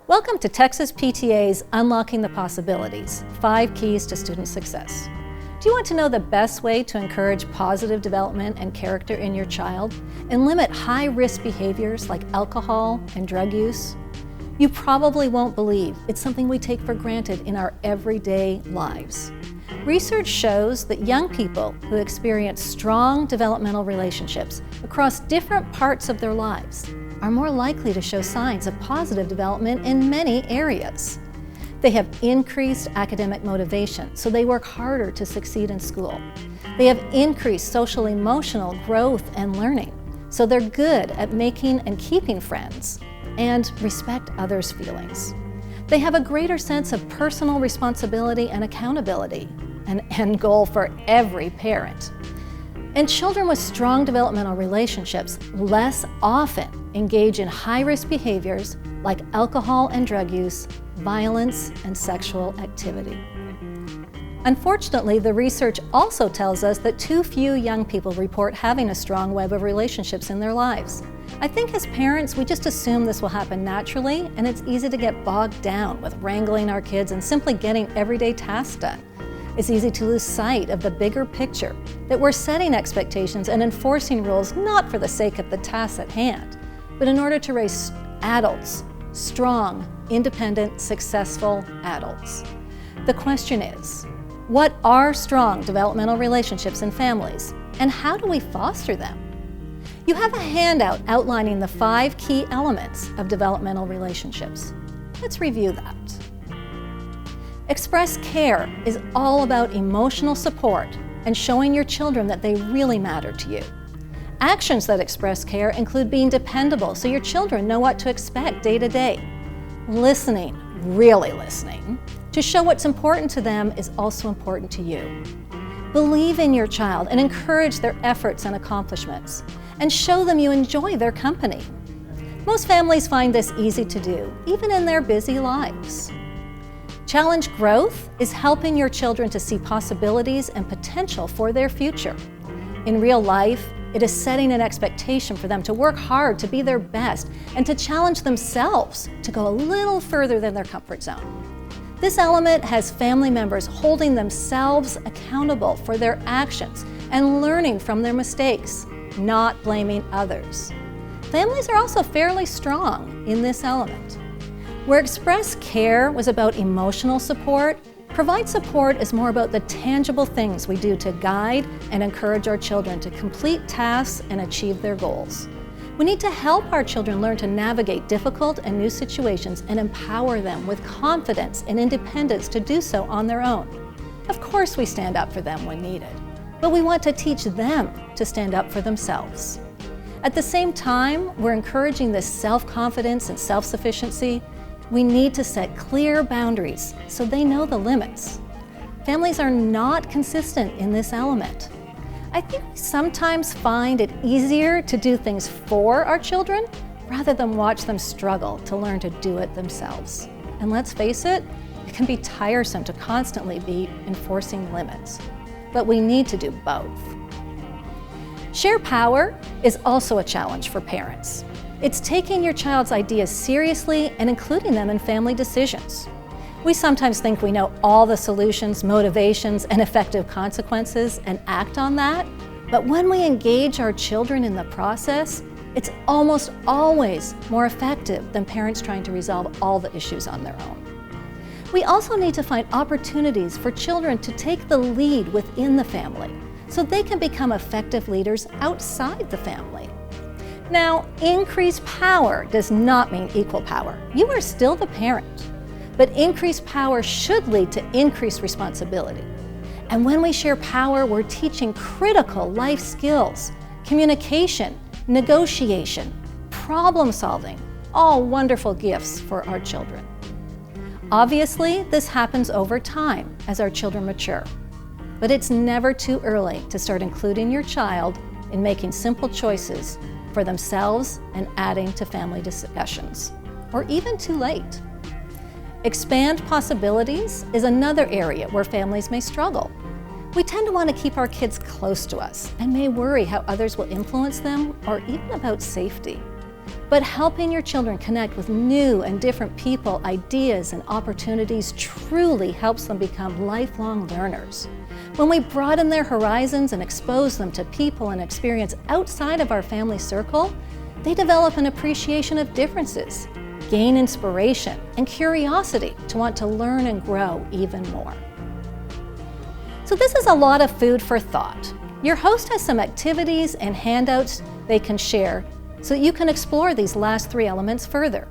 Welcome to Texas PTA's Unlocking the Possibilities, 5 Keys to Student Success. Do you want to know the best way to encourage positive development and character in your child and limit high-risk behaviors like alcohol and drug use? You probably won't believe it's something we take for granted in our everyday lives. Research shows that young people who experience strong developmental relationships across different parts of their lives are more likely to show signs of positive development in many areas. They have increased academic motivation, so they work harder to succeed in school. They have increased social-emotional growth and learning, so they're good at making and keeping friends and respect others' feelings. They have a greater sense of personal responsibility and accountability, an end goal for every parent. And children with strong developmental relationships less often engage in high-risk behaviors like alcohol and drug use, violence, and sexual activity. Unfortunately, the research also tells us that too few young people report having a strong web of relationships in their lives. I think as parents, we just assume this will happen naturally, and it's easy to get bogged down with wrangling our kids and simply getting everyday tasks done. It's easy to lose sight of the bigger picture, that we're setting expectations and enforcing rules not for the sake of the tasks at hand, but in order to raise adults, strong, independent, successful adults. The question is, what are strong developmental relationships in families, and how do we foster them? You have a handout outlining the 5 key elements of developmental relationships. Let's review that. Express care is all about emotional support and showing your children that they really matter to you. Actions that express care include being dependable so your children know what to expect day to day. Listening, really listening, to show what's important to them is also important to you. Believe in your child and encourage their efforts and accomplishments, and show them you enjoy their company. Most families find this easy to do, even in their busy lives. Challenge growth is helping your children to see possibilities and potential for their future. In real life, it is setting an expectation for them to work hard to be their best and to challenge themselves to go a little further than their comfort zone. This element has family members holding themselves accountable for their actions and learning from their mistakes, not blaming others. Families are also fairly strong in this element. Where express care was about emotional support, provide support is more about the tangible things we do to guide and encourage our children to complete tasks and achieve their goals. We need to help our children learn to navigate difficult and new situations and empower them with confidence and independence to do so on their own. Of course, we stand up for them when needed, but we want to teach them to stand up for themselves. At the same time, we're encouraging this self-confidence and self-sufficiency. We need to set clear boundaries so they know the limits. Families are not consistent in this element. I think we sometimes find it easier to do things for our children rather than watch them struggle to learn to do it themselves. And let's face it, it can be tiresome to constantly be enforcing limits. But we need to do both. Share power is also a challenge for parents. It's taking your child's ideas seriously and including them in family decisions. We sometimes think we know all the solutions, motivations, and effective consequences and act on that, but when we engage our children in the process, it's almost always more effective than parents trying to resolve all the issues on their own. We also need to find opportunities for children to take the lead within the family so they can become effective leaders outside the family. Now, increased power does not mean equal power. You are still the parent, but increased power should lead to increased responsibility. And when we share power, we're teaching critical life skills, communication, negotiation, problem solving, all wonderful gifts for our children. Obviously, this happens over time as our children mature, but it's never too early to start including your child in making simple choices for themselves and adding to family discussions, or even too late. Expand possibilities is another area where families may struggle. We tend to want to keep our kids close to us and may worry how others will influence them or even about safety. But helping your children connect with new and different people, ideas, and opportunities truly helps them become lifelong learners. When we broaden their horizons and expose them to people and experience outside of our family circle, they develop an appreciation of differences, gain inspiration and curiosity to want to learn and grow even more. So this is a lot of food for thought. Your host has some activities and handouts they can share so that you can explore these last 3 elements further.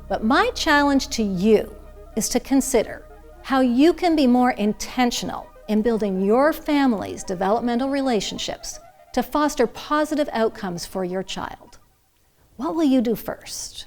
But my challenge to you is to consider how you can be more intentional in building your family's developmental relationships to foster positive outcomes for your child. What will you do first?